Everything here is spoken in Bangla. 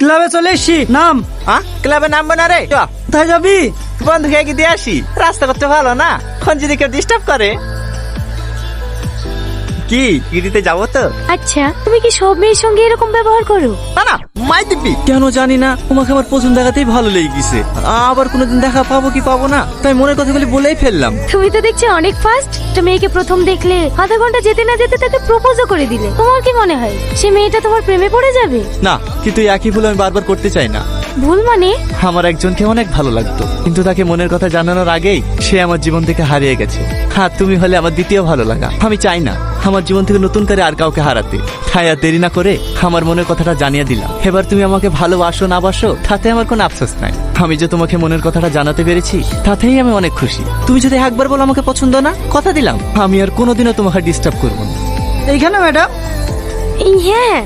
ক্লাবে চলে এসছি, নাম। ক্লাবে নামবো না রে, চ কোথায় যাবি? বন্ধুকে এগিয়ে দিয়ে আসি, রাস্তা করতে ভালো না, ফোন যদি কেউ ডিস্টার্ব করে। কি দিতে যাবো তো? আচ্ছা, তুমি কি সব মেয়ের সঙ্গে এরকম ব্যবহার করো? না না, মাই দিবি। কেন জানি না, তোমাকে আমার প্রথম দেখাতেই ভালো লেগে গেছে। আবার কোনোদিন দেখা পাবো কি পাবো না, তাই মনের কথাগুলি বলেই ফেললাম। তুমি তো দেখছি অনেক ফাস্ট। একটা মেয়েকে প্রথম দেখলে আধা ঘন্টা যেতে না যেতে তাকে প্রপোজও করে দিলে। তোমার কি মনে হয় সে মেয়েটা তোমার প্রেমে পড়ে যাবে? না, কিন্তু এই একই ভুল আমি বারবার করতে চাই না। ভুল মানে? আমার একজনকে অনেক ভালো লাগতো, কিন্তু তাকে মনের কথা জানানোর আগেই সে আমার জীবন থেকে হারিয়ে গেছে। হ্যাঁ, তুমি হলে আমার দ্বিতীয় ভালো লাগা। আমি চাই না আমার জীবন থেকে নতুন করে আর কাউকে হারাতে। তাই আর দেরি না করে আমার মনের কথাটা জানিয়ে দিলাম। এবার তুমি আমাকে ভালোবাসো না বাসো তাতে আমার কোনো আফসোস নাই। আমি যে তোমাকে মনের কথাটা জানাতে পেরেছি তাতেই আমি অনেক খুশি। তুমি যদি একবার বলো আমাকে পছন্দ না, কথা দিলাম আমি আর কোনোদিনও তোমাকে ডিস্টার্ব করবো না। এইখানে ম্যাডাম? হ্যাঁ,